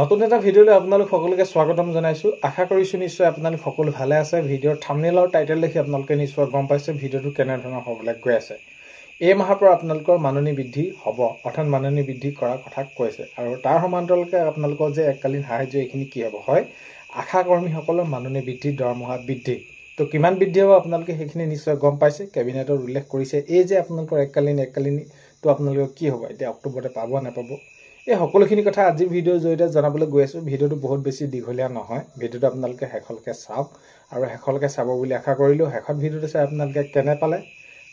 নতুন এটা ভিডিওলৈ আপোনালোক সকলোকে স্বাগতম জনাইছো। আশা কৰিছো নিশ্চয় আপোনালোক সকলো ভালে আছে। ভিডিওৰ থাম্বনেল আৰু টাইটেল দেখি আপোনালোকে নিশ্চয় গম পাইছে ভিডিওটো কেনে ধৰণৰ হ'বলৈ গৈ আছে। এই মাহৰ পৰা আপোনালোকৰ মাননি বৃদ্ধি হ'ব, অৰ্থাৎ মাননি বৃদ্ধি কৰাৰ কথা কৈছে। আৰু তাৰ সমান্তৰালকৈ আপোনালোকৰ যে এককালীন সাহায্য এইখিনি কি হ'ব হয়, আশা কৰ্মীসকলৰ মাননি বৃদ্ধি, দৰমহা বৃদ্ধি। তো কিমান বৃদ্ধি হ'ব আপোনালোকে সেইখিনি নিশ্চয় গম পাইছে। কেবিনেটত উল্লেখ কৰিছে এই যে আপোনালোকৰ এককালীন তো আপোনালোকৰ কি হ'ব, এতিয়া অক্টোবৰতে পাব নাপাব, এই সকলোখিনি কথা আজিৰ ভিডিঅ'ৰ জৰিয়তে জনাবলৈ গৈ আছোঁ। ভিডিঅ'টো বহুত বেছি দীঘলীয়া নহয়, ভিডিঅ'টো আপোনালোকে শেষলৈকে চাওক আৰু শেষলৈকে চাব বুলি আশা কৰিলোঁ। শেষত ভিডিঅ'টো চাই আপোনালোকে কেনে পালে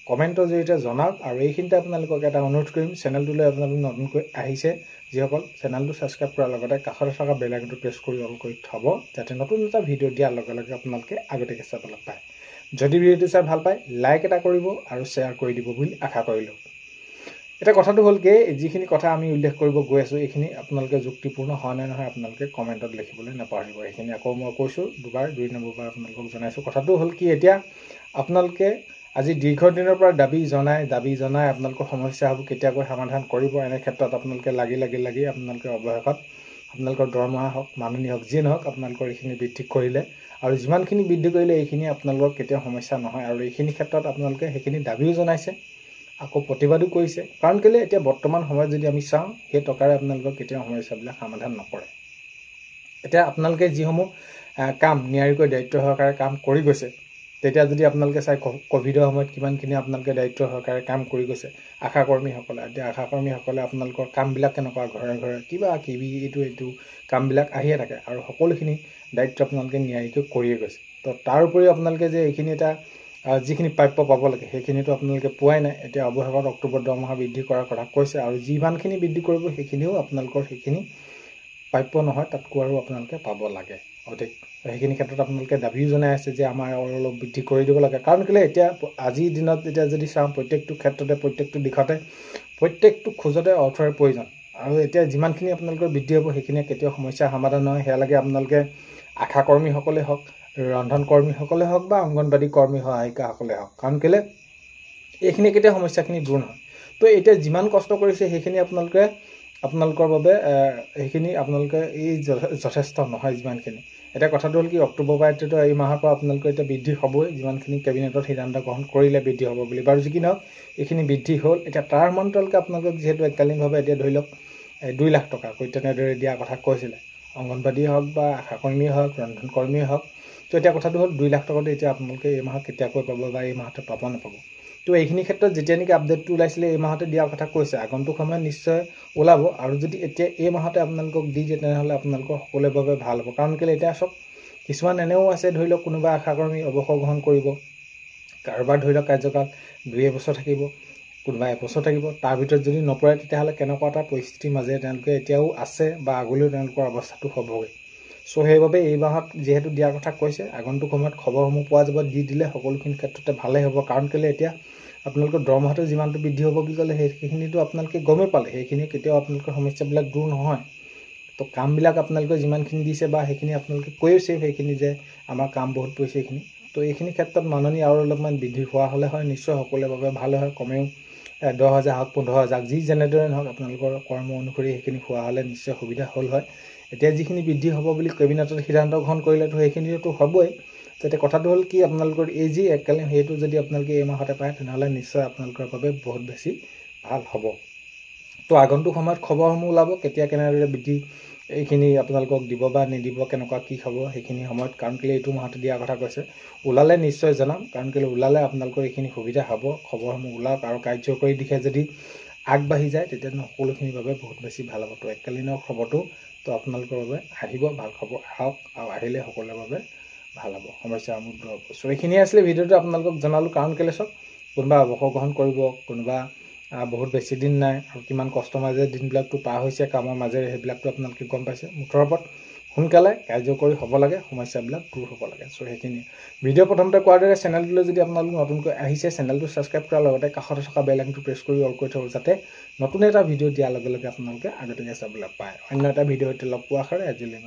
কমেণ্টৰ জৰিয়তে জনাওক। আৰু এইখিনিতে আপোনালোকক এটা অনুৰোধ কৰিম, চেনেলটোলৈ আপোনালোক নতুনকৈ আহিছে যিসকল, চেনেলটো ছাবস্ক্ৰাইব কৰাৰ লগতে কাষতে থকা বেল আইকনটো প্ৰেছ কৰি অন কৰি থ'ব, যাতে নতুন এটা ভিডিঅ' দিয়াৰ লগে লগে আপোনালোকে আগতীয়াকৈ চাবলৈ পায়। যদি ভিডিঅ'টো চাই ভাল পায় লাইক এটা কৰিব আৰু শ্বেয়াৰ কৰি দিব বুলি আশা কৰিলোঁ। এটা কথাটো হ'ল কি, যিখিনি কথা আমি উল্লেখ কৰিব গৈ আছোঁ এইখিনি আপোনালোকে যুক্তিপূৰ্ণ হয় নে নহয় আপোনালোকে কমেণ্টত লিখিবলৈ নাপাহৰিব। এইখিনি আকৌ মই কৈছোঁ দুই নম্বৰবাৰ আপোনালোকক জনাইছোঁ। কথাটো হ'ল কি, এতিয়া আপোনালোকে আজি দীৰ্ঘদিনৰ পৰা দাবী জনাই আপোনালোকৰ সমস্যাবোৰ কেতিয়াকৈ সমাধান কৰিব, এনে ক্ষেত্ৰত আপোনালোকে লাগি আপোনালোকে অৱশেষত আপোনালোকৰ দৰমহা হওক, মাননি হওক, যিয়ে নহওক আপোনালোকৰ এইখিনি বৃদ্ধি কৰিলে। আৰু যিমানখিনি বৃদ্ধি কৰিলে এইখিনি আপোনালোকৰ কেতিয়াও সমস্যা নহয়। আৰু এইখিনি ক্ষেত্ৰত আপোনালোকে সেইখিনি দাবীও জনাইছে, আকৌ প্ৰতিবাদো কৰিছে। কাৰণ কেলৈ, এতিয়া বৰ্তমান সময়ত যদি আমি চাওঁ সেই টকাৰে আপোনালোকৰ কেতিয়াও সমস্যাবিলাক সমাধান নকৰে। এতিয়া আপোনালোকে যিসমূহ কাম নিয়াৰিকৈ দায়িত্ব সহকাৰে কাম কৰি গৈছে, তেতিয়া যদি আপোনালোকে চাই ক'ভিডৰ সময়ত কিমানখিনি আপোনালোকে দায়িত্ব সহকাৰে কাম কৰি গৈছে আশা কৰ্মীসকলে। এতিয়া আশা কৰ্মীসকলে আপোনালোকৰ কামবিলাক কেনেকুৱা, ঘৰে ঘৰে কিবা কিবি এইটো কামবিলাক আহিয়ে থাকে আৰু সকলোখিনি দায়িত্ব আপোনালোকে নিয়াৰিকৈ কৰিয়ে গৈছে। তো তাৰ উপৰিও আপোনালোকে যে এইখিনি এটা যিখিনি প্ৰাপ্য পাব লাগে সেইখিনিতো আপোনালোকে পোৱাই নাই। এতিয়া অৱশেষত অক্টোবৰ দৰমহা বৃদ্ধি কৰাৰ কথা কৈছে, আৰু যিমানখিনি বৃদ্ধি কৰিব সেইখিনিও আপোনালোকৰ সেইখিনি প্ৰাপ্য নহয়, তাতকৈ আৰু আপোনালোকে পাব লাগে অধিক। সেইখিনি ক্ষেত্ৰত আপোনালোকে দাবীও জনাই আছে যে আমাৰ অলপ বৃদ্ধি কৰি দিব লাগে। কাৰণ কেলৈ, এতিয়া আজিৰ দিনত এতিয়া যদি চাওঁ প্ৰত্যেকটো ক্ষেত্ৰতে, প্ৰত্যেকটো দিশতে, প্ৰত্যেকটো খোজতে অৰ্থৰ প্ৰয়োজন। আৰু এতিয়া যিমানখিনি আপোনালোকৰ বৃদ্ধি হ'ব সেইখিনিয়ে কেতিয়াও সমস্যাৰ সমাধান নহয়। সেয়া লাগে আপোনালোকে আশা কৰ্মীসকলে হওক, ৰন্ধন কৰ্মীসকলে হওক বা অংগনবাদী কৰ্মী সহায়িকাসকলে হওক। কাৰণ কেলৈ, এইখিনি কেতিয়া সমস্যাখিনি দূৰ নহয়। তো এতিয়া যিমান কষ্ট কৰিছে সেইখিনি আপোনালোকৰ বাবে সেইখিনি আপোনালোকে এই যথেষ্ট নহয় যিমানখিনি। এতিয়া কথাটো হ'ল কি, অক্টোবৰ পৰা এতিয়াতো এই মাহৰ পৰা আপোনালোকৰ এতিয়া বৃদ্ধি হ'বই, যিমানখিনি কেবিনেটত সিদ্ধান্ত গ্ৰহণ কৰিলে বৃদ্ধি হ'ব বুলি। বাৰু যি কি নহওক এইখিনি বৃদ্ধি হ'ল। এতিয়া তাৰ সমান্তৰালকৈ আপোনালোকক যিহেতু এককালীনভাৱে এতিয়া ধৰি লওক 2 লাখ টকাকৈ তেনেদৰে দিয়াৰ কথা কৈছিলে, অংগনবাদীয়ে হওক বা আশা কৰ্মীয়ে হওক, ৰন্ধন কৰ্মীয়ে হওক। তো এতিয়া কথাটো হ'ল 2 লাখ টকাটো এতিয়া আপোনালোকে এই মাহত কেতিয়াকৈ পাব বা এই মাহতে পাব নাপাব। তো এইখিনি ক্ষেত্ৰত যেতিয়া নেকি আপডেটটো ওলাইছিলে এই মাহতে দিয়াৰ কথা কৈছে, আগন্তুক সময়ত নিশ্চয় ওলাব। আৰু যদি এতিয়া এই মাহতে আপোনালোকক দি দিয়ে তেনেহ'লে আপোনালোকৰ সকলোৰে বাবে ভাল হ'ব। কাৰণ কেলৈ, এতিয়া চব কিছুমান এনেও আছে, ধৰি লওক কোনোবা আশাকৰ্মী অৱসৰ গ্ৰহণ কৰিব, কাৰোবাৰ ধৰি লওক কাৰ্যকাল 2 বছৰ থাকিব, কোনোবা 1 বছৰ থাকিব। তাৰ ভিতৰত যদি নপৰে তেতিয়াহ'লে কেনেকুৱা এটা পৰিস্থিতিৰ মাজেৰে তেওঁলোকে এতিয়াও আছে বা আগলৈও তেওঁলোকৰ অৱস্থাটো হ'বগৈ। চ' সেইবাবে এই মাহত যিহেতু দিয়াৰ কথা কৈছে, আগন্তুক সময়ত খবৰসমূহ পোৱা যাব, দি দিলে সকলোখিনি ক্ষেত্ৰতে ভালেই হ'ব। কাৰণ কেলৈ, এতিয়া আপোনালোকৰ দৰমহাটো যিমানটো বৃদ্ধি হ'ব বুলি ক'লে সেইখিনিতো আপোনালোকে গমেই পালে, সেইখিনি কেতিয়াও আপোনালোকৰ সমস্যাবিলাক দূৰ নহয়। তো কামবিলাক আপোনালোকে যিমানখিনি দিছে বা সেইখিনি আপোনালোকে কৈছে, সেইখিনি যে আমাৰ কাম বহুত পৰিছে এইখিনি। তো এইখিনি ক্ষেত্ৰত মাননি আৰু অলপমান বৃদ্ধি হোৱা হ'লে হয় নিশ্চয় সকলোৰে বাবে ভাল হয়। কমেও 10,000 হওক, 15,000 যি যেনেদৰে নহওক আপোনালোকৰ কৰ্ম অনুসৰি সেইখিনি হোৱা হ'লে নিশ্চয় সুবিধা হ'ল হয়। এতিয়া যিখিনি বৃদ্ধি হ'ব বুলি কেবিনেটত সিদ্ধান্ত গ্ৰহণ কৰিলেতো সেইখিনিতো হ'বই। তেতিয়া কথাটো হ'ল কি, আপোনালোকৰ এই যি এককালীন সেইটো যদি আপোনালোকে এই মাহতে পায় তেনেহ'লে নিশ্চয় আপোনালোকৰ বাবে বহুত বেছি ভাল হ'ব। তো আগন্তুক সময়ত খবৰসমূহ ওলাব, কেতিয়া কেনেদৰে বৃদ্ধি এইখিনি আপোনালোকক দিব বা নিদিব, কেনেকুৱা কি হ'ব সেইখিনি সময়ত। কাৰণ কেলৈ এইটো মাহতে দিয়াৰ কথা কৈছে, ওলালে নিশ্চয় জনাম। কাৰণ কেলৈ ওলালে আপোনালোকৰ এইখিনি সুবিধা হ'ব। খবৰসমূহ ওলাওক আৰু কাৰ্যকৰী দিশে যদি আগবাঢ়ি যায় তেতিয়ানো সকলোখিনিৰ বাবে বহুত বেছি ভাল হ'ব। তো এককালীনৰ খবৰটো তো আপোনালোকৰ বাবে আহিব, ভাল খবৰ আহক, আৰু আহিলে সকলোৰে বাবে ভাল হ'ব, সমস্যাসমূহ দূৰ হ'ব। চ' এইখিনিয়ে আছিলে ভিডিঅ'টো আপোনালোকক জনালোঁ। কাৰণ কেলৈ চাওক, কোনোবা অৱসৰ গ্ৰহণ কৰিব, কোনোবা বহুত বেছি দিন নাই, আৰু কিমান কষ্টৰ মাজেৰে দিনবিলাকতো পাৰ হৈছে কামৰ মাজেৰে, সেইবিলাকতো আপোনালোকে গম পাইছে। মুঠৰ ওপৰত সোনকালে কাৰ্যকৰী হ'ব লাগে, সমস্যাবিলাক দূৰ হ'ব লাগে। চ' সেইখিনিয়ে ভিডিঅ' প্ৰথমতে কোৱাৰ দৰে চেনেলটোলৈ যদি আপোনালোক নতুনকৈ আহিছে, চেনেলটো ছাবস্ক্ৰাইব কৰাৰ লগতে কাষতে থকা বেল আইকনটো প্ৰেছ কৰি অল কৰি থ'ব, যাতে নতুন এটা ভিডিঅ' দিয়াৰ লগে লগে আপোনালোকে আগতীয়াকৈ চাবলৈ পায়। অন্য এটা ভিডিঅ'তে লগ পোৱাৰ আশাৰে আজিলৈ